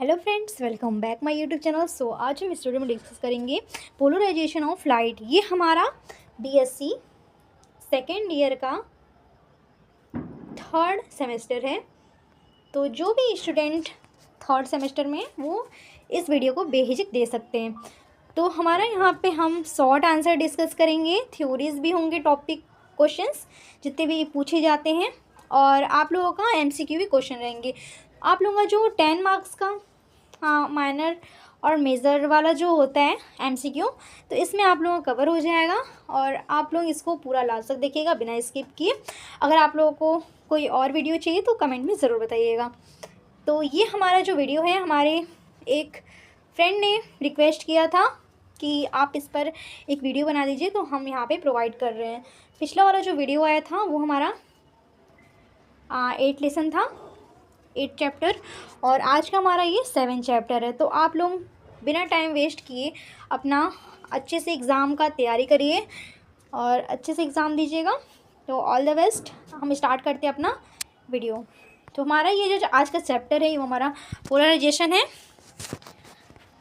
Hello friends, welcome back my YouTube channel. So आज हम इस वीडियो में डिस्कस करेंगे पोलराइजेशन ऑफ लाइट। ये हमारा बीएससी सेकेंड ईयर का थर्ड सेमेस्टर है। तो जो भी स्टूडेंट थर्ड सेमेस्टर में वो इस वीडियो को बेहिचक दे सकते हैं। तो हमारा यहाँ पे हम शॉर्ट आंसर डिस्कस करेंगे, थ्योरीज भी होंगे, टॉपिक क्वेश्चंस जितने भी पूछे जाते हैं, और आप लोगों का एमसीक्यू भी क्वेश्चन रहेंगे। आप लोगों का जो 10 मार्क्स का माइनर और मेजर वाला जो होता है एमसीक्यू, तो इसमें आप लोगों का कवर हो जाएगा और आप लोग इसको पूरा लास्ट तक देखिएगा बिना स्किप किए। अगर आप लोगों को कोई और वीडियो चाहिए तो कमेंट में ज़रूर बताइएगा। तो ये हमारा जो वीडियो है, हमारे एक फ्रेंड ने रिक्वेस्ट किया था कि आप इस पर एक वीडियो बना दीजिए, तो हम यहाँ पे प्रोवाइड कर रहे हैं। पिछला वाला जो वीडियो आया था वो हमारा 8 लेसन था, 8 चैप्टर, और आज का हमारा ये 7 चैप्टर है। तो आप लोग बिना टाइम वेस्ट किए अपना अच्छे से एग्ज़ाम का तैयारी करिए और अच्छे से एग्ज़ाम दीजिएगा। तो ऑल द बेस्ट। हम स्टार्ट करते हैं अपना वीडियो। तो हमारा ये जो आज का चैप्टर है वो हमारा पोलराइजेशन है।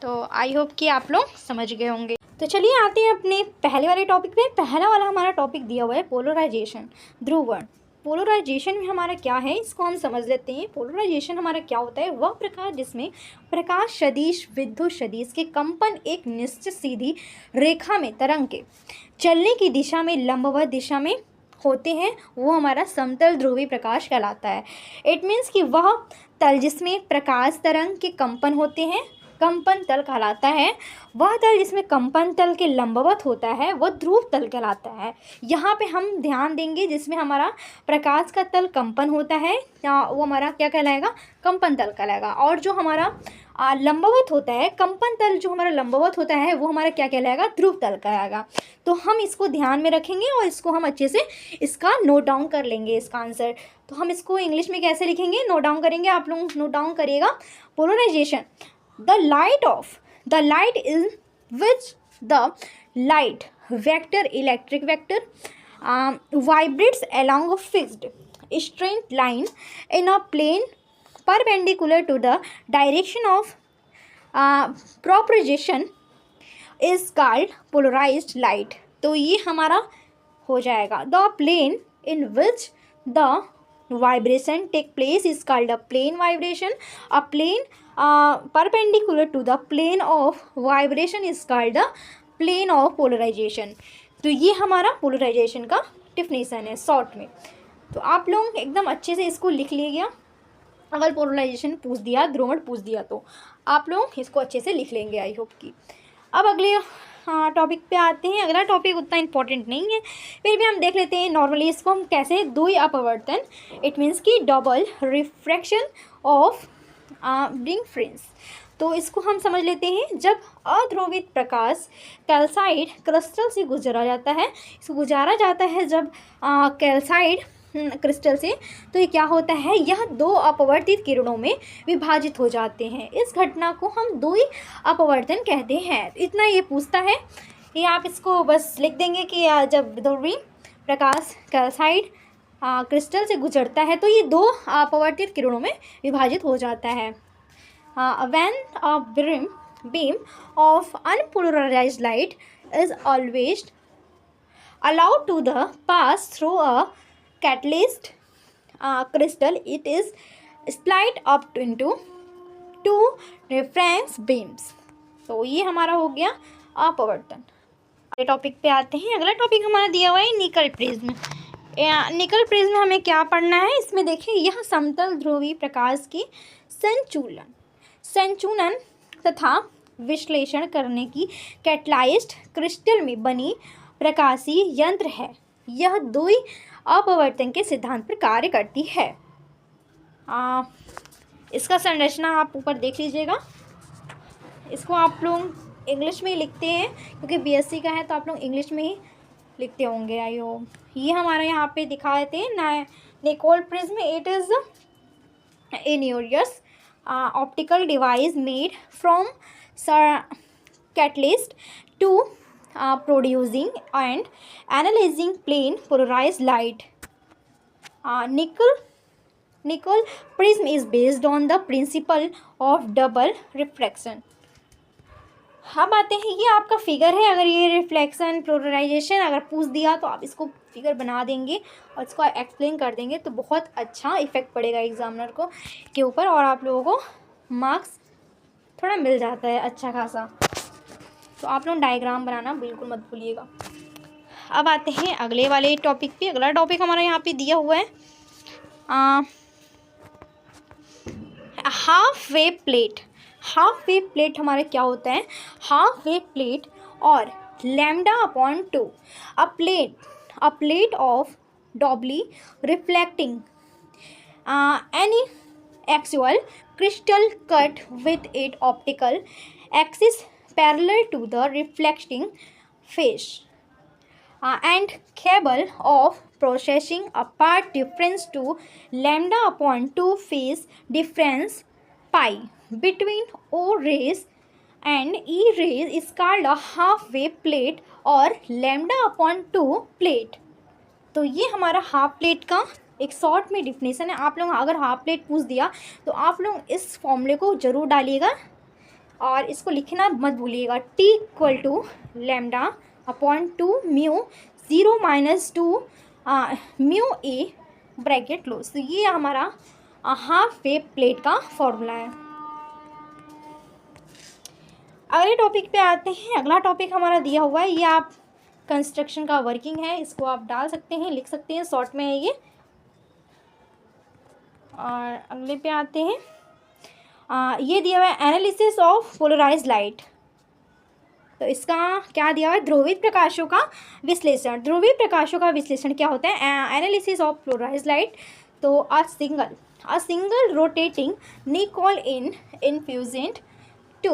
तो आई होप कि आप लोग समझ गए होंगे। तो चलिए आते हैं अपने पहले वाले टॉपिक पे। पहला वाला हमारा टॉपिक दिया हुआ है पोलराइजेशन, ध्रुवण। पोलराइजेशन में हमारा क्या है, इसको हम समझ लेते हैं। पोलराइजेशन हमारा क्या होता है, वह प्रकाश जिसमें प्रकाश सदिश विद्युत सदिश के कंपन एक निश्चित सीधी रेखा में तरंग के चलने की दिशा में लंबवत दिशा में होते हैं, वो हमारा समतल ध्रुवीय प्रकाश कहलाता है। इट मीन्स कि वह तल जिसमें प्रकाश तरंग के कंपन होते हैं कंपन तल कहलाता है। वह तल जिसमें कंपन तल के लंबवत होता है वह ध्रुव तल कहलाता है। यहाँ पे हम ध्यान देंगे, जिसमें हमारा प्रकाश का तल कंपन होता है वो हमारा क्या कहलाएगा, कंपन तल कहलाएगा। और जो हमारा लंबवत होता है, कंपन तल जो हमारा लंबवत होता है वो हमारा क्या कहलाएगा, ध्रुव तल कहलाएगा। तो हम इसको ध्यान में रखेंगे और इसको हम अच्छे से इसका नोट डाउन कर लेंगे, इसका आंसर। तो हम इसको इंग्लिश में कैसे लिखेंगे, नोट डाउन करेंगे। आप लोग नोट डाउन करिएगा। Polarisation, the light in which the light vector electric vector vibrates along a fixed straight line in a plane perpendicular to the direction of propagation is called polarized light। तो ये हमारा हो जाएगा the plane in which the vibration take place is called a plane vibration। a plane perpendicular to the plane of vibration is called the plane of polarization। तो ये हमारा polarisation का definition है शॉर्ट में। तो आप लोग एकदम अच्छे से इसको लिख लीजिएगा। अगर पोलराइजेशन पूछ दिया, ध्रुवण पूछ दिया, तो आप लोग इसको अच्छे से लिख लेंगे, आई होप कि। अब अगले टॉपिक पे आते हैं। अगला टॉपिक उतना इंपॉर्टेंट नहीं है, फिर भी हम देख लेते हैं नॉर्मली इसको हम कैसे। द्वि अपवर्तन, इट मीन्स कि डबल रिफ्रैक्शन ऑफ डिफरेंस। तो इसको हम समझ लेते हैं। जब अध्रुवित प्रकाश कैल्साइड क्रिस्टल से गुजरा जाता है, इसको गुजारा जाता है जब कैल्साइड क्रिस्टल से, तो ये क्या होता है, यह दो अपवर्तित किरणों में विभाजित हो जाते हैं। इस घटना को हम द्वि अपवर्तन कहते हैं। इतना ये पूछता है, ये आप इसको बस लिख देंगे कि जब ध्रुवीय प्रकाश कैल्साइड क्रिस्टल से गुजरता है तो ये दो अपवर्तित किरणों में विभाजित हो जाता है। When a beam of unpolarized light is always allowed to the pass through a catalyst crystal, it is split up into two reference beams। तो ये हमारा हो गया अपवर्तन। अगले टॉपिक पे आते हैं। अगला टॉपिक हमारा दिया हुआ है निकल प्रिज्म। निकल प्रिज्म हमें क्या पढ़ना है, इसमें देखिए, यह समतल ध्रुवीय प्रकाश की संचूलन तथा विश्लेषण करने की कैटलाइज्ड क्रिस्टल में बनी प्रकाशीय यंत्र है। यह द्वि अपवर्तन के सिद्धांत पर कार्य करती है। इसका संरचना आप ऊपर देख लीजिएगा। इसको आप लोग इंग्लिश में ही लिखते हैं क्योंकि बीएससी का है, तो आप लोग इंग्लिश में ही लिखते होंगे, आई होप। ये हमारा यहाँ पे दिखा देते हैं Nicol prism. It is an यूरियस optical device made from catalyst to producing and analyzing plain polarized light। nickel Nickel prism is based on the principle of double reflection. अब आते हैं, ये आपका फिगर है। अगर ये रिफ्लेक्शन पोलराइजेशन अगर पूछ दिया तो आप इसको फिगर बना देंगे और इसको एक्सप्लेन कर देंगे तो बहुत अच्छा इफेक्ट पड़ेगा एग्जामिनर को के ऊपर, और आप लोगों को मार्क्स थोड़ा मिल जाता है अच्छा खासा। तो आप लोग डायग्राम बनाना बिल्कुल मत भूलिएगा। अब आते हैं अगले वाले टॉपिक पे। अगला टॉपिक हमारा यहाँ पे दिया हुआ है half wave plate. Half wave plate हमारे क्या होता है? हाफ वेव प्लेट और lambda upon 2 a plate of doubly reflecting any actual crystal cut with its optical axis parallel to the reflecting face and capable of processing a path difference to lambda upon 2 phase difference pi between O rays and E rays is called a half wave plate और lambda upon 2 plate। तो ये हमारा half plate का एक short में definition है। आप लोग अगर हाफ प्लेट पूछ दिया तो आप लोग इस फॉर्मूले को ज़रूर डालिएगा और इसको लिखना मत भूलिएगा। T equal to lambda upon 2 mu 0 minus 2 mu a bracket close. तो ये हमारा हाफ वेव प्लेट का फॉर्मूला है। अगले टॉपिक पे आते हैं। अगला टॉपिक हमारा दिया हुआ है, ये आप कंस्ट्रक्शन का वर्किंग है, इसको आप डाल सकते हैं, लिख सकते हैं, शॉर्ट में है ये। और अगले पे आते हैं, ये दिया हुआ है एनालिसिस ऑफ पोलराइज्ड लाइट। तो इसका क्या दिया हुआ है? ध्रुवित प्रकाशों का विश्लेषण। ध्रुवित प्रकाशों का विश्लेषण क्या होता है? Analysis of polarized light. तो a single rotating Nicol infusion to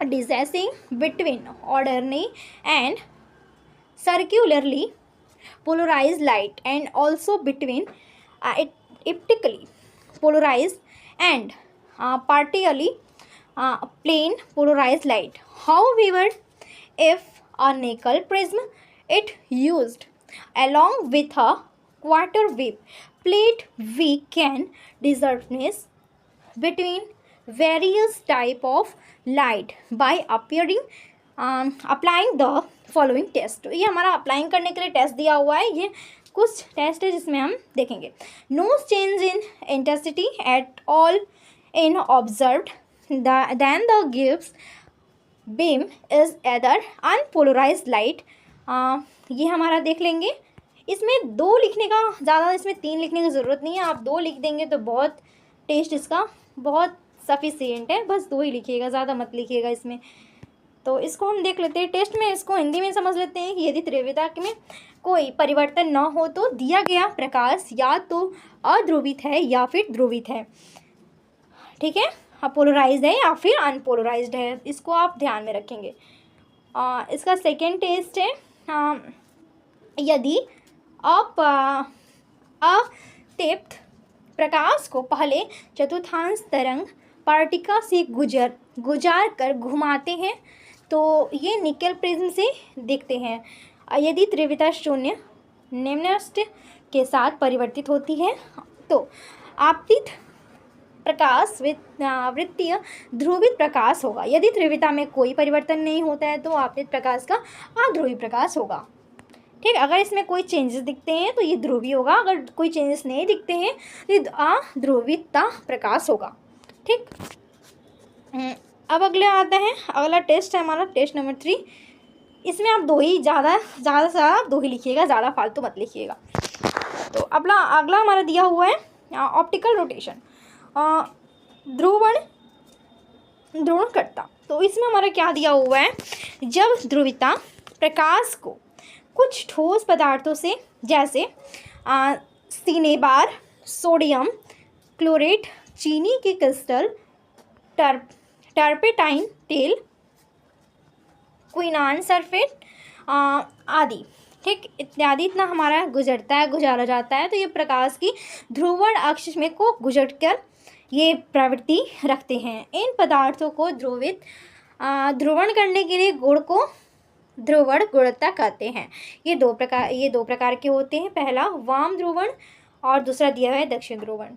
deciding between ordinary and circularly polarized light and also between elliptically polarized and partially plane polarized light. However, if a nickel prism is used along with a quarter wave plate, we can distinguish between various type of light by applying the following test। ये हमारा applying करने के लिए test दिया हुआ है। ये कुछ टेस्ट है जिसमें हम देखेंगे। No change in intensity at all in observed then the gives beam is either unpolarised light. ये हमारा देख लेंगे। इसमें 2 लिखने का ज़्यादा, इसमें 3 लिखने की ज़रूरत नहीं है। आप 2 लिख देंगे तो बहुत टेस्ट इसका बहुत सफिशिएंट है। बस 2 ही लिखिएगा, ज़्यादा मत लिखिएगा इसमें। तो इसको हम देख लेते हैं टेस्ट में। इसको हिंदी में समझ लेते हैं कि यदि तीव्रता में कोई परिवर्तन न हो तो दिया गया प्रकाश या तो अध्रुवित है या फिर ध्रुवित है। ठीक है, पोलराइज्ड है या फिर अनपोलराइज्ड है, इसको आप ध्यान में रखेंगे। इसका सेकेंड टेस्ट है, यदि आप अतृप्त प्रकाश को पहले चतुर्थांश तरंग पार्टिका से गुजार कर घुमाते हैं तो ये निकेल प्रिज्म से दिखते हैं। यदि तीव्रता शून्य निम्नस्ट के साथ परिवर्तित होती है तो आपतित प्रकाश वृत्तीय ध्रुवित प्रकाश होगा। यदि तीव्रता में कोई परिवर्तन नहीं होता है तो आपतित प्रकाश का अध्रुवी प्रकाश होगा। ठीक, अगर इसमें कोई चेंजेस दिखते हैं तो ये ध्रुवीय होगा, अगर कोई चेंजेस नहीं दिखते हैं तो ये अध्रुविता प्रकाश होगा। ठीक, अब अगले आता है, अगला टेस्ट है हमारा टेस्ट नंबर 3। इसमें आप 2 ही ज़्यादा से आप 2 ही लिखिएगा, ज़्यादा फालतू मत लिखिएगा। तो अगला हमारा दिया हुआ है ऑप्टिकल रोटेशन, ध्रुवण करता। तो इसमें हमारा क्या दिया हुआ है? जब ध्रुविता प्रकाश को कुछ ठोस पदार्थों से जैसे सिनेबार, सोडियम क्लोरेट, चीनी के क्रिस्टल, टर्पेटाइन तेल, क्विनान सल्फेट आदि, ठीक, इत्यादि इतना हमारा गुजारा जाता है तो ये प्रकाश की ध्रुवण अक्ष में को गुजरकर ये प्रवृत्ति रखते हैं। इन पदार्थों को ध्रुवण करने के लिए गुण को ध्रुवण गुणता कहते हैं। ये दो प्रकार के होते हैं। पहला वाम ध्रुवण और दूसरा दिया हुआ है दक्षिण ध्रुवण।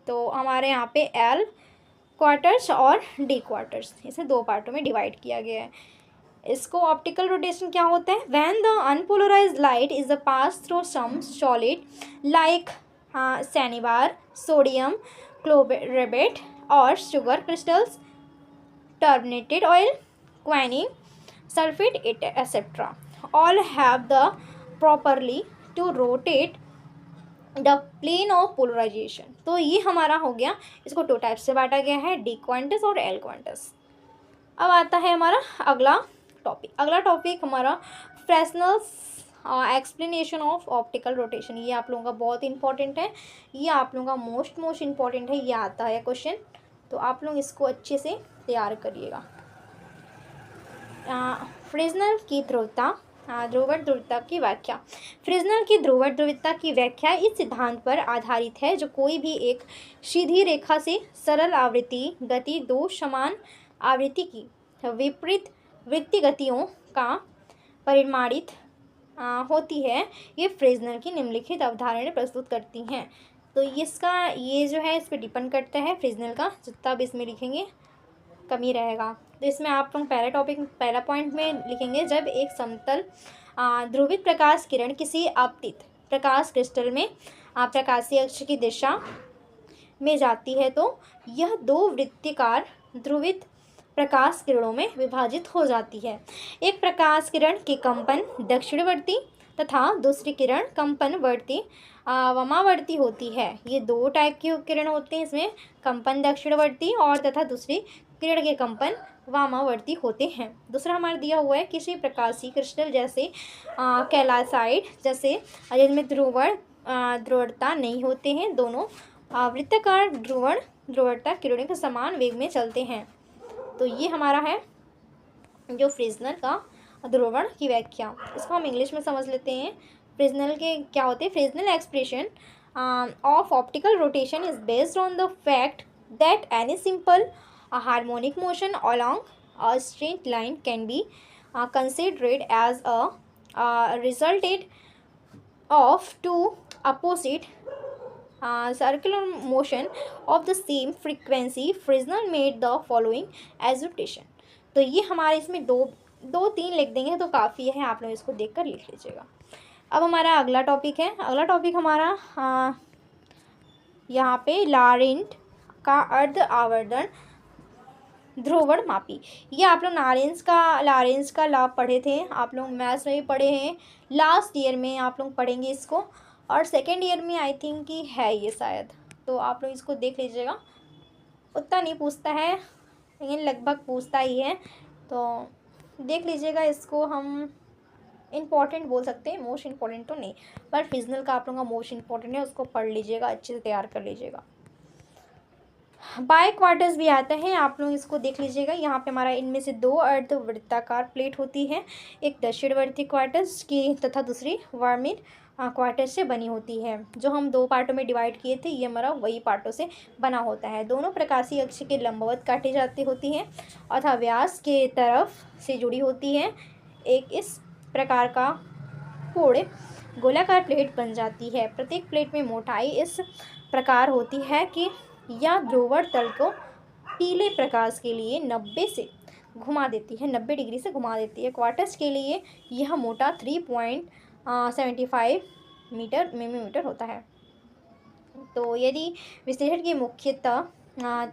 तो हमारे यहाँ पे एल क्वार्टर्स और डी क्वार्टर्स, इसे दो पार्टों में डिवाइड किया गया है। इसको ऑप्टिकल रोटेशन क्या होता है? When the unpolarized light is a pass through some solid like cinnabar, sodium chlorate और sugar crystals, turpentine oil, quinine, sulfate, etc. all have the properly to rotate the plane of polarization. तो ये हमारा हो गया, इसको दो type से बांटा गया है, डी क्वांटस और एल क्वांटस। अब आता है हमारा अगला टॉपिक। अगला टॉपिक हमारा फ्रेस्नेल्स एक्सप्लेनेशन ऑफ ऑप्टिकल रोटेशन। ये आप लोगों का बहुत इंपॉर्टेंट है, ये आप लोगों का मोस्ट इंपॉर्टेंट है, ये आता है क्वेश्चन, तो आप लोग इसको अच्छे से तैयार करिएगा। फ्रेस्नेल की ध्रुवता, ध्रुवण ध्रुवता की व्याख्या। फ्रेस्नेल की ध्रुवण ध्रुवता की व्याख्या इस सिद्धांत पर आधारित है जो कोई भी एक सीधी रेखा से सरल आवृत्ति गति दो समान आवृत्ति की विपरीत वृत्तीय गतियों का परिमाणित होती है, ये फ्रेस्नेल की निम्नलिखित अवधारणाएं प्रस्तुत करती हैं। तो इसका ये जो है इस पर डिपेंड करता है, फ्रेस्नेल का जितना भी इसमें लिखेंगे कम ही रहेगा। तो इसमें आप लोग पहला पॉइंट में लिखेंगे, जब एक समतल ध्रुवित प्रकाश किरण किसी आपतित प्रकाश क्रिस्टल में प्रकाशीय अक्ष की दिशा में जाती है तो यह दो वृत्ताकार ध्रुवित प्रकाश किरणों में विभाजित हो जाती है। एक प्रकाश किरण के कंपन दक्षिणवर्ती तथा दूसरी किरण कंपनवर्ती वामावर्ती होती है। ये दो टाइप की किरण होते हैं, इसमें कंपन दक्षिणवर्ती और तथा दूसरी किरण के कंपन वामावर्ती होते हैं। दूसरा हमारा दिया हुआ है, किसी प्रकाशीय क्रिस्टल जैसे कैलासाइड जैसे जिनमें ध्रुवणता नहीं होते हैं, दोनों वृत्ताकार ध्रुवणता किरणों के समान वेग में चलते हैं। तो ये हमारा है जो फ्रेस्नेल का ध्रुवण की व्याख्या। इसको हम इंग्लिश में समझ लेते हैं। फ्रेस्नेल के क्या होते हैं? Fresnel expression of optical rotation is based on the fact that any simple harmonic motion along a straight line can be considered as a resultant of two opposite circular motion of the same frequency. Fresnel made the following assertion। तो ये हमारे इसमें दो तीन लिख देंगे तो काफ़ी है, आप लोग इसको देखकर लिख लीजिएगा। अब हमारा अगला टॉपिक है। अगला टॉपिक हमारा यहाँ पे लारेंट का अर्ध आवर्धन ध्रुवण मापी। ये आप लोग लारेंस का लॉ पढ़े थे, आप लोग मैथ्स में भी पढ़े हैं, लास्ट ईयर में आप लोग पढ़ेंगे इसको, और सेकेंड ईयर में आई थिंक कि है ये शायद, तो आप लोग इसको देख लीजिएगा। उतना नहीं पूछता है लेकिन लगभग पूछता ही है, तो देख लीजिएगा। इसको हम इम्पॉर्टेंट बोल सकते हैं, मोस्ट इम्पॉर्टेंट तो नहीं, पर फ्रेस्नेल का आप लोगों का मोस्ट इम्पॉर्टेंट है, उसको पढ़ लीजिएगा, अच्छे से तैयार कर लीजिएगा। बाई क्वार्टर्स भी आता है, आप लोग इसको देख लीजिएगा। यहाँ पे हमारा इनमें से दो अर्धवृत्ताकार प्लेट होती है, एक दक्षिणवर्ती क्वार्टर्स की तथा दूसरी वार्मिन क्वार्टर्स से बनी होती है। जो हम दो पार्टों में डिवाइड किए थे, ये हमारा वही पार्टों से बना होता है। दोनों प्रकाशीय अक्ष के लंबवत काटी जाती होती हैं अथवा व्यास के तरफ से जुड़ी होती है। एक इस प्रकार का पूर्ण गोलाकार प्लेट बन जाती है। प्रत्येक प्लेट में मोटाई इस प्रकार होती है कि यह ध्रुवण तल को पीले प्रकाश के लिए 90 से घुमा देती है, 90 डिग्री से घुमा देती है। क्वार्टर्स के लिए यह मोटा 3.75 मिलीमीटर होता है। तो यदि विश्लेषण की मुख्यतः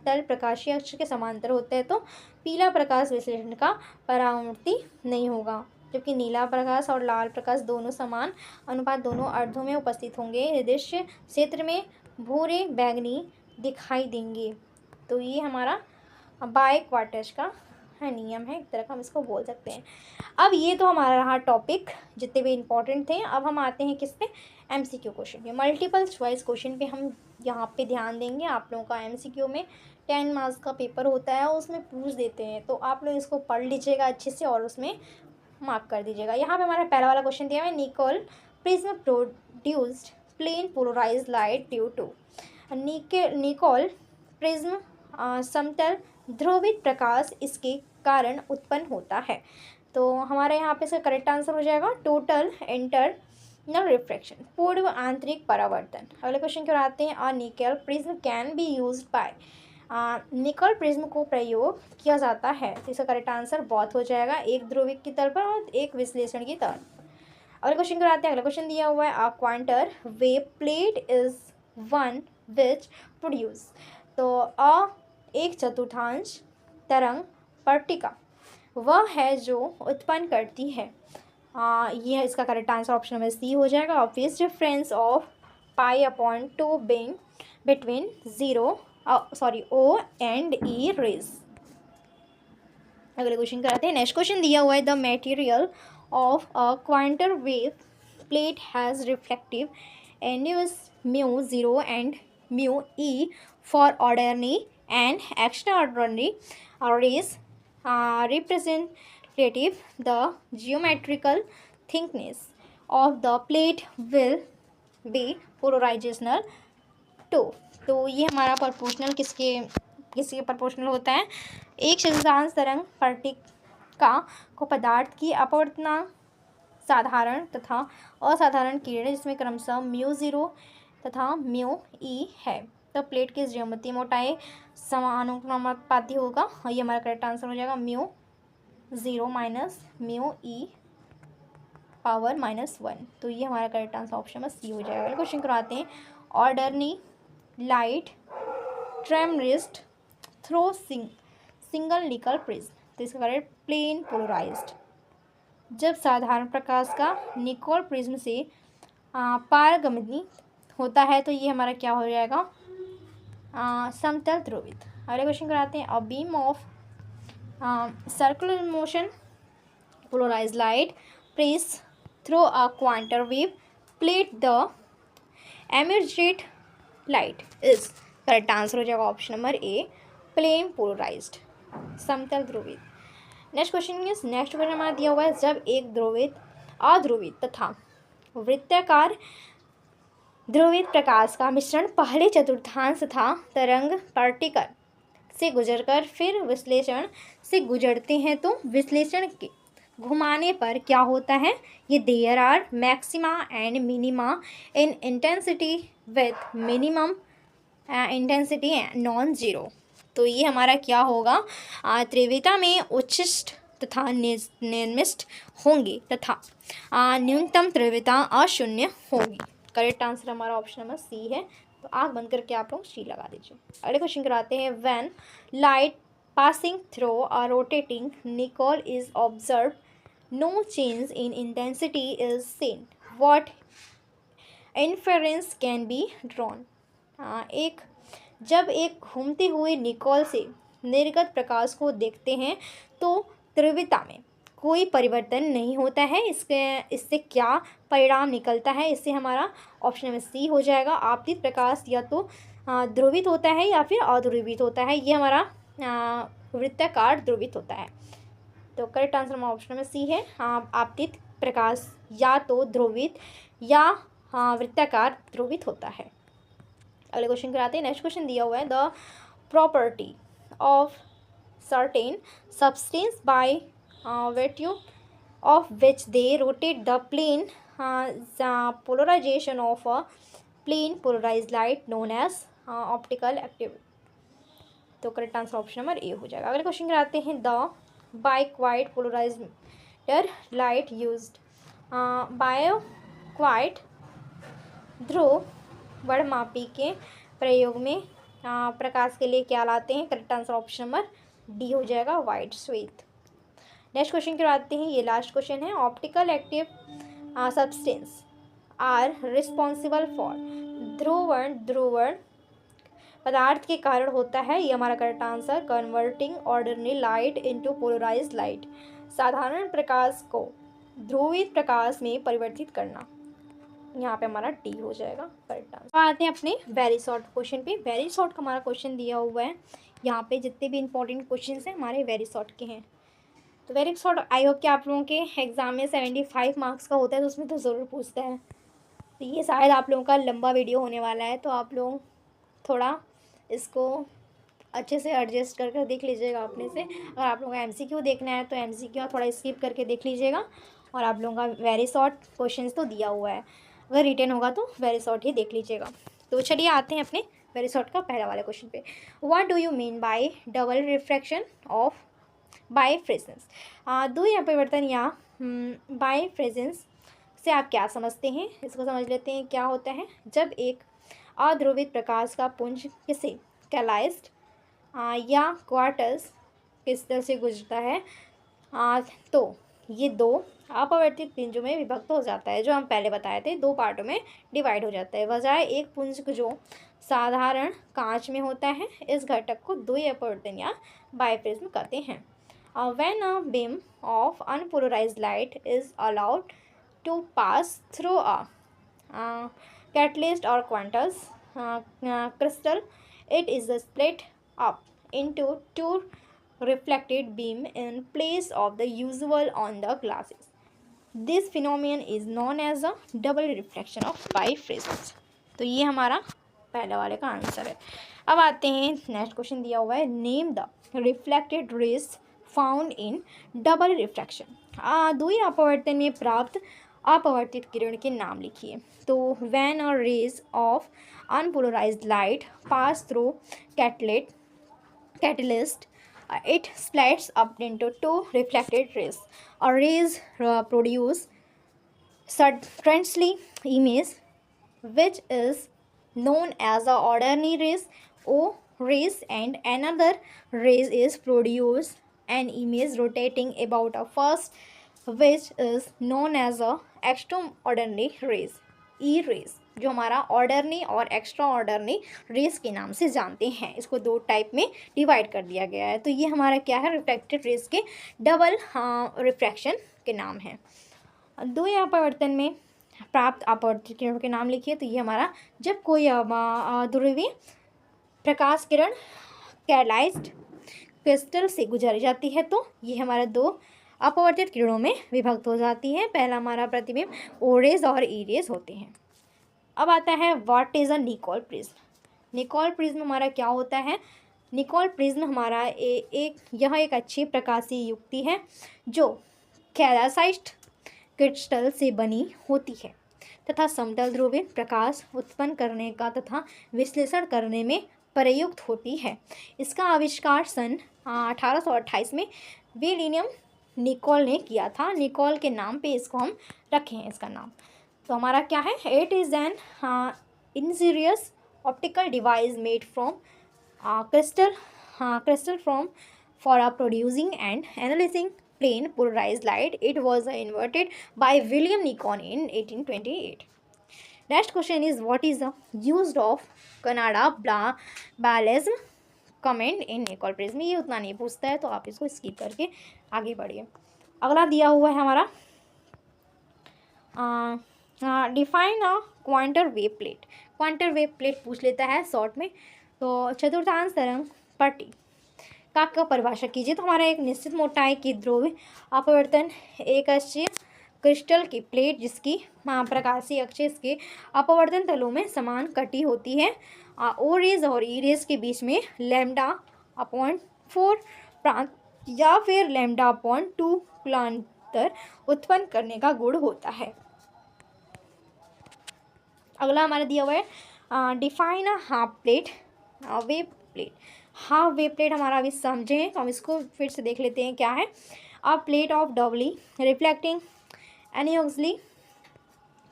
तल प्रकाशीय अक्ष के समांतर होते हैं तो पीला प्रकाश विश्लेषण का परावर्ती नहीं होगा, जबकि नीला प्रकाश और लाल प्रकाश दोनों समान अनुपात दोनों अर्धों में उपस्थित होंगे। दृश्य क्षेत्र में भूरे बैंगनी दिखाई देंगे। तो ये हमारा बाय क्वार्टर्स का नियम है, एक तरह का हम इसको बोल सकते हैं। अब ये तो हमारा रहा टॉपिक जितने भी इम्पोर्टेंट थे। अब हम आते हैं किस पे? एमसीक्यू क्वेश्चन पे। मल्टीपल चॉइस क्वेश्चन पे हम यहाँ पे ध्यान देंगे। आप लोगों का एमसीक्यू में 10 मार्क्स का पेपर होता है, उसमें पूछ देते हैं, तो आप लोग इसको पढ़ लीजिएगा अच्छे से और उसमें मार्क कर दीजिएगा। यहाँ पे हमारा पहला वाला क्वेश्चन दिया है, Nicol prism produced plane polarised light due to. Nicol prism समतल ध्रुवित प्रकाश इसके कारण उत्पन्न होता है। तो हमारे यहाँ पे इसका करेक्ट आंसर हो जाएगा टोटल एंटर नल रिफ्रैक्शन, पूर्व आंतरिक परावर्तन। अगले क्वेश्चन क्या आते हैं, अ निकल prism can be used by, निकल प्रिज्म को प्रयोग किया जाता है। तो इसका करेक्ट आंसर बहुत हो जाएगा, एक ध्रुविक की तल पर और एक विश्लेषण की तल पर। अगले क्वेश्चन क्या आते हैं, अगला क्वेश्चन दिया हुआ है, a quarter wave plate is one which produce. तो एक चतुर्थांश तरंग पट्टिका वह है जो उत्पन्न करती है, यह इसका correct answer option number C हो जाएगा। Obvious difference of pi upon two being between O and E rays. अगले क्वेश्चन कराते हैं, नेक्स्ट क्वेश्चन दिया हुआ है, the material of a quarter wave plate has reflective indices mu zero and mu E for ordinary and extra ordinary rays representative the geometrical thickness of the plate will be polarizational to. तो ये हमारा proportional किसके proportional होता है, एक चतुर्थांश तरंग पट्टिका को पदार्थ की अपवर्तनांक साधारण तथा असाधारण किरणें जिसमें क्रमशः म्यू ज़ीरो तथा म्यू ई है। तो प्लेट की ज्यामितीय मोटाई समानुपाती होगा, और ये हमारा करेक्ट आंसर हो जाएगा mu zero minus mu E power -1। तो ये हमारा करेक्ट आंसर ऑप्शन में सी हो जाएगा। क्वेश्चन करवाते हैं, ऑर्डरनी लाइट ट्रेमरिस्ट थ्रो सिंगल निकल प्रिज्म। तो इसका करेक्ट प्लेन पोलराइज्ड। जब साधारण प्रकाश का निकोल प्रिज्म से पारगमनी होता है तो ये हमारा क्या हो जाएगा, समतल ध्रुवित। अगले क्वेश्चन कराते हैं, a beam of circular motion polarized light press through a quantum wave plate, the emitted light is correct answer हो जाएगा option number a, plane polarised, समतल ध्रुवित। नेक्स्ट क्वेश्चन हमारा दिया हुआ है, जब एक ध्रुवित अध्रुवित तथा वृत्ताकार ध्रुवित प्रकाश का मिश्रण पहले चतुर्थांश तथा तरंग पार्टिकल से गुजरकर फिर विश्लेषण से गुजरते हैं तो विश्लेषण के घुमाने पर क्या होता है, ये there are maxima and minima in intensity with minimum intensity non zero. तो ये हमारा क्या होगा, तीव्रता में उच्छिष्ट तथा निर्मिष्ट होंगे तथा न्यूनतम तीव्रता अशून्य होगी। करेक्ट आंसर हमारा ऑप्शन नंबर सी है। तो आँख बंद करके आप लोग सी लगा दीजिए। अगले क्वेश्चन कराते हैं, when light passing through a rotating nickel is observed, no change in intensity is seen. What inference can be drawn? जब एक घूमते हुए निकोल से निर्गत प्रकाश को देखते हैं तो तीव्रता में कोई परिवर्तन नहीं होता है। इससे क्या परिणाम निकलता है, इससे हमारा ऑप्शन में सी हो जाएगा। आपतित प्रकाश या तो ध्रुवित होता है या फिर अध्रुवित होता है, ये हमारा वृत्ताकार ध्रुवित होता है। तो करेक्ट आंसर हमारा ऑप्शन में सी है, आपतित प्रकाश या तो ध्रुवित या वृत्ताकार ध्रुवित होता है। अगले क्वेश्चन कराते हैं, नेक्स्ट क्वेश्चन दिया हुआ है, the property of certain substance by virtue of which they rotate the plane polarization of a plane polarized light known as optical activity। तो correct answer option number A हो जाएगा। अगले question कराते हैं, the biquartz polarizer light used, biquartz ध्रुव वर्णमापी के प्रयोग में प्रकाश के लिए क्या लाते हैं, correct answer option number D हो जाएगा, वाइट श्वेत। नेक्स्ट क्वेश्चन कराते हैं, ये लास्ट क्वेश्चन है, optical active substance are responsible for ध्रुवण पदार्थ के कारण होता है, ये हमारा correct answer converting ordinary light into polarised light, साधारण प्रकाश को ध्रुवित प्रकाश में परिवर्तित करना, यहाँ पे हमारा डी हो जाएगा करेक्ट आंसर। आते हैं अपने वेरी शॉर्ट क्वेश्चन पे। वेरी शॉर्ट हमारा क्वेश्चन दिया हुआ है, यहाँ पे जितने भी इंपॉर्टेंट क्वेश्चन हैं हमारे वेरी शॉर्ट के हैं। तो वेरी शॉर्ट आई होप कि आप लोगों के एग्ज़ाम में 75 मार्क्स का होता है तो उसमें तो ज़रूर पूछता है। तो ये शायद आप लोगों का लंबा वीडियो होने वाला है, तो आप लोग थोड़ा इसको अच्छे से एडजस्ट कर देख लीजिएगा अपने से। अगर आप लोगों को MCQ देखना है तो MCQ थोड़ा स्किप करके देख लीजिएगा, और आप लोगों का वेरी शॉर्ट क्वेश्चन तो दिया हुआ है, अगर रिटर्न होगा तो वेरी शॉर्ट ही देख लीजिएगा। तो चलिए आते हैं अपने वेरी शॉर्ट का पहला वाले क्वेश्चन पे। What do you mean by double refraction of birefringence? द्वि अपवर्तन या बाय फ्रेजेंस से आप क्या समझते हैं, इसको समझ लेते हैं। क्या होता है, जब एक अध्रुवित प्रकाश का पुंज किसी कैलाइज्ड या क्वार्टज क्रिस्टल से गुजरता है तो ये दो अपवर्तित पुंजों में विभक्त हो जाता है, जो हम पहले बताए थे, दो पार्टों में डिवाइड हो जाता है, बजाय एक पुंज जो साधारण कांच में होता है। इस घटक को द्वि अपवर्तन या बाइप्रिज्म कहते हैं। When a beam of unpolarised light is allowed to pass through a catalyst or quantum crystal, it is split up into two reflected beam in place of the usual on the glasses. This phenomenon is known as a double reflection of bifractions. तो ये हमारा पहले वाले का answer है। अब आते हैं, नेक्स्ट क्वेश्चन दिया हुआ है, name the reflected raise found in double refraction. द्वि अपवर्तन में प्राप्त अपवर्तित किरण के नाम लिखिए। तो when a rays of unpolarised light pass through catalyst, it splits up into two reflected rays. A rays produce substantially image which is known as the ordinary rays O rays, and another rays is produce an image rotating about a first which is known as a extraordinary rays E rays, जो हमारा ऑर्डरनी और extra ऑर्डरनी race के नाम से जानते हैं। इसको दो टाइप में डिवाइड कर दिया गया है। तो ये हमारा क्या है, रिफ्लेक्टेड रेस के डबल रिफ्रैक्शन के नाम है। दो अपवर्तन में प्राप्त अपवर्तित किरणों के नाम लिखिए। तो ये हमारा, जब कोई ध्रुवीय प्रकाश किरण कैलाइज्ड क्रिस्टल से गुजर जाती है तो ये हमारा दो अपवर्तित किरणों में विभक्त हो जाती है। पहला हमारा प्रतिबिंब ओ रेज और ई रेज होते हैं। अब आता है, what is a Nicol prism. Nicol prism हमारा क्या होता है? निकोल प्रिज्म हमारा यह एक अच्छी प्रकाशीय युक्ति है जो कैल्साइट क्रिस्टल से बनी होती है तथा समतल ध्रुवीय प्रकाश उत्पन्न करने का तथा विश्लेषण करने में प्रयुक्त होती है। इसका आविष्कार सन 1828 में विलियम निकोल ने किया था। निकोल के नाम पे इसको हम रखे हैं, इसका नाम। तो हमारा क्या है, it is an Angénieux optical device made from crystal from for producing and analyzing plain polarized light. It was invented by William Nikon in 1828. Next question is, what is the use of Canada Ballism comment in Nicol prism? ये उतना नहीं पूछता है तो आप इसको skip करके आगे बढ़िए। अगला दिया हुआ है हमारा, define a quarter wave plate. Quarter wave plate पूछ लेता है शॉर्ट में। तो चतुर्थांश तरंग पट्टी का परिभाषा कीजिए। तो हमारा एक निश्चित मोटाई की ध्रुवीय अपवर्तन एक अक्षीय क्रिस्टल की प्लेट जिसकी प्रकाशीय अक्ष के अपवर्तन तलों में समान कटी होती है। ओ रेज और ई रेज के बीच में λ/4 प्रांत या फिर λ/2 कुलांतर उत्पन्न करने का गुण होता है। अगला हमारा दिया हुआ है, define a half plate wave plate. Half wave plate हमारा अभी समझें तो हम इसको फिर से देख लेते हैं क्या है। A plate of doubly reflecting uniaxial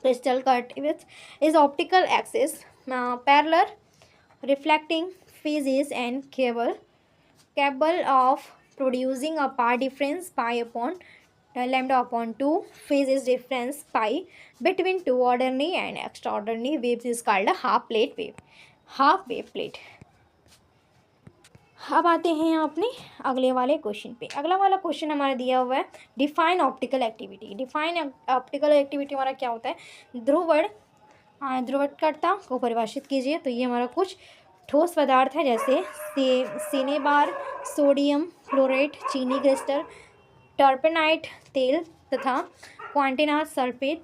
crystal cut with is optical axis parallel reflecting phases and capable of producing a path difference pi upon λ/2 phases difference pi between two ordinary and extraordinary waves is called a half wave plate। अब आते हैं अपने अगले वाले question पे। अगला वाला question हमारा दिया हुआ है, define optical activity. Define optical activity हमारा क्या होता है, ध्रुवणकर्ता को परिभाषित कीजिए। तो ये हमारा कुछ ठोस पदार्थ है जैसे सिनेबार, सोडियम क्लोराइड, चीनी क्रिस्टल, टर्पेनाइट तेल तथा क्वांटेनास सल्फेट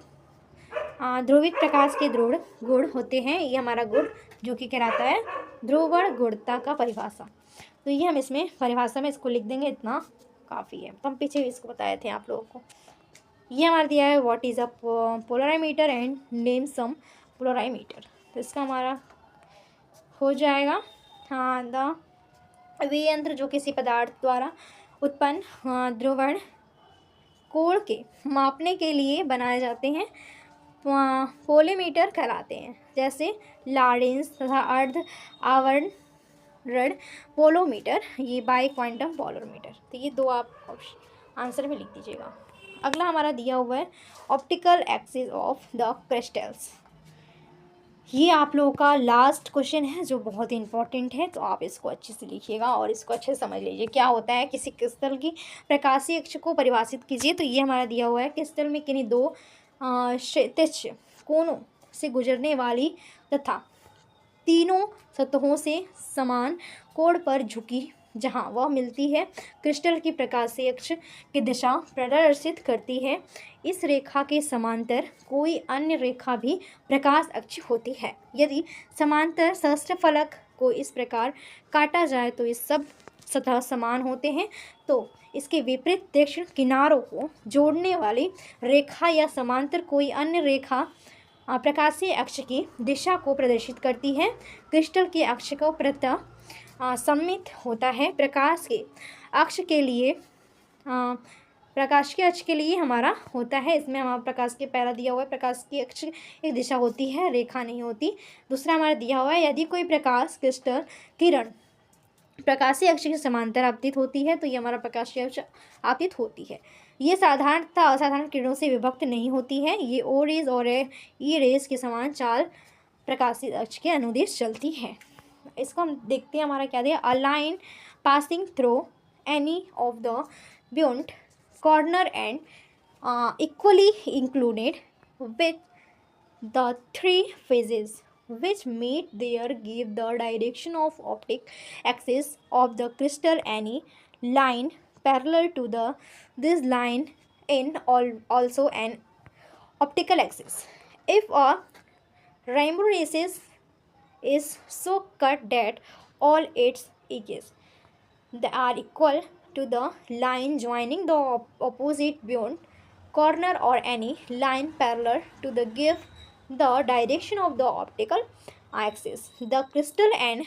ध्रुवित प्रकाश के दृढ़ गुण होते हैं। ये हमारा गुण जो कि कहलाता है ध्रुवण गुणता का परिभाषा। तो ये हम इसमें परिभाषा में इसको लिख देंगे, इतना काफ़ी है। तो हम पीछे भी इसको बताए थे आप लोगों को। ये हमारा दिया है what is a polarimeter and name some polarimeter. तो इसका हमारा हो जाएगा हाँ द वे यंत्र जो किसी पदार्थ द्वारा उत्पन्न ध्रुवण कोण के मापने के लिए बनाए जाते हैं पोलेमीटर कहलाते हैं, जैसे लारेंस तथा अर्ध आवरण पोलोमीटर, ये बाई क्वांटम पोलोमीटर। तो ये दो आप आंसर में लिख दीजिएगा। अगला हमारा दिया हुआ है optical axis of the crystals. ये आप लोगों का लास्ट क्वेश्चन है जो बहुत इंपॉर्टेंट है, तो आप इसको अच्छे से लिखिएगा और इसको अच्छे से समझ लीजिए। क्या होता है, किसी क्रिस्टल की प्रकाशीय अक्ष को परिभाषित कीजिए। तो ये हमारा दिया हुआ है क्रिस्टल में किन्हीं दो क्षैतिज कोणों से गुजरने वाली तथा तीनों सतहों से समान कोण पर झुकी जहां वह मिलती है क्रिस्टल की प्रकाशीय अक्ष की दिशा प्रदर्शित करती है। इस रेखा के समांतर कोई अन्य रेखा भी प्रकाश अक्ष होती है। यदि समांतर सहस्त्र फलक को इस प्रकार काटा जाए तो ये सब सतह समान होते हैं। तो इसके विपरीत तीक्ष्ण किनारों को जोड़ने वाली रेखा या समांतर कोई अन्य रेखा प्रकाशीय अक्ष की दिशा को प्रदर्शित करती है। क्रिस्टल के अक्ष को प्रतः सममित होता है। प्रकाश के अक्ष के लिए हमारा होता है, इसमें हमारा प्रकाश के पहला दिया हुआ है प्रकाश की अक्ष एक दिशा होती है, रेखा नहीं होती। दूसरा हमारा दिया हुआ है यदि कोई प्रकाश क्रिस्टल किरण प्रकाशीय अक्ष के समांतर आपतित होती है तो ये हमारा प्रकाशीय अक्ष आपतित होती है। ये साधारणतः असाधारण किरणों से विभक्त नहीं होती है। ये ओ रेज और ई रेज के समान चाल प्रकाशीय अक्ष के अनुदिश चलती है। इसको हम देखते हैं हमारा क्या दिया, a line passing through any of the beyond corner and equally included with the three phases which meet there give the direction of optic axis of the crystal. Any line parallel to this line in also an optical axis. If a rainbow races is so cut that all its edges they are equal to the line joining the opposite beyond corner or any line parallel to the give the direction of the optical axis. The crystal and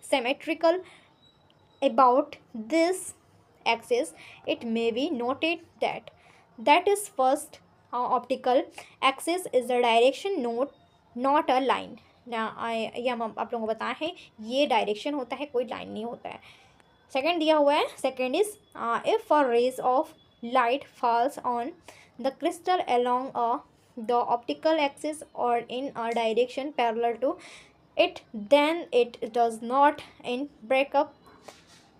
symmetrical about this axis. It may be noted that is first optical axis is the direction not a line. ये हम आप लोगों को बताए हैं, ये direction होता है, कोई लाइन नहीं होता है। सेकेंड दिया हुआ है, second is if a rays of light falls on the crystal along the optical axis or in a direction parallel to it, then it does not break up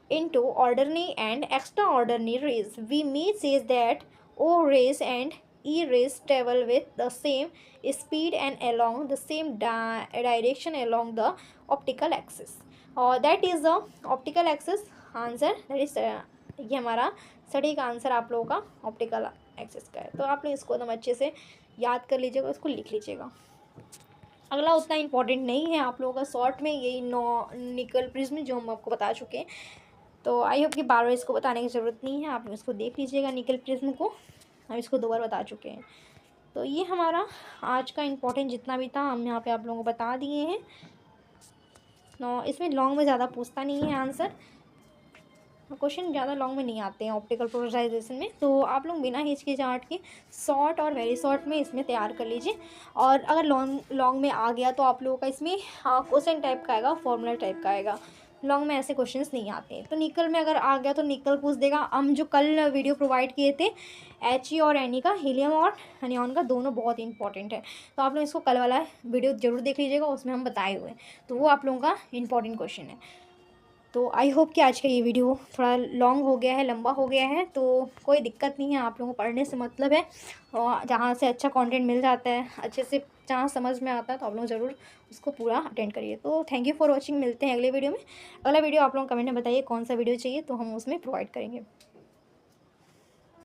into ordinary and extraordinary rays. We may say that O rays and E rays travel with the same speed and along the same direction along the optical axis. That is the optical axis answer. That is ये हमारा सटीक answer आप लोगों का optical axis का है। तो आप लोग इसको एकदम अच्छे से याद कर लीजिएगा, इसको लिख लीजिएगा। अगला उतना इम्पोर्टेंट नहीं है आप लोगों का, शॉर्ट में यही निकल प्रिज्म जो हम आपको बता चुके हैं। तो आई होप कि बार बार इसको बताने की ज़रूरत नहीं है, आप लोग इसको देख लीजिएगा निकल प्रिज्म को, हम इसको 2 बार बता चुके हैं। तो ये हमारा आज का इम्पोर्टेंट जितना भी था हम यहाँ पे आप लोगों को बता दिए हैं। इसमें लॉन्ग में ज़्यादा पूछता नहीं है आंसर, क्वेश्चन ज़्यादा लॉन्ग में नहीं आते हैं ऑप्टिकल पोलराइजेशन में। तो आप लोग बिना हिचकिचाहट के शॉर्ट और वेरी शॉर्ट में इसमें तैयार कर लीजिए। और अगर लॉन्ग में आ गया तो आप लोगों का इसमें क्वेश्चन टाइप का आएगा, फॉर्मूला टाइप का आएगा। लॉन्ग में ऐसे क्वेश्चंस नहीं आते हैं। तो निकल में अगर आ गया तो निकल पूछ देगा। हम जो कल वीडियो प्रोवाइड किए थे HE और NE का, हीलियम और नियॉन का, दोनों बहुत इंपॉर्टेंट है। तो आप लोग इसको कल वाला वीडियो ज़रूर देख लीजिएगा, उसमें हम बताए हुए हैं। तो वो आप लोगों का इंपॉर्टेंट क्वेश्चन है। तो आई होप कि आज का ये वीडियो थोड़ा लॉन्ग हो गया है, लंबा हो गया है, तो कोई दिक्कत नहीं है। आप लोगों को पढ़ने से मतलब है, और जहाँ से अच्छा कंटेंट मिल जाता है, अच्छे से जहाँ समझ में आता है, तो आप लोग ज़रूर उसको पूरा अटेंड करिए। तो थैंक यू फॉर वॉचिंग, मिलते हैं अगले वीडियो में। अगला वीडियो आप लोग कमेंट में बताइए कौन सा वीडियो चाहिए, तो हम उसमें प्रोवाइड करेंगे।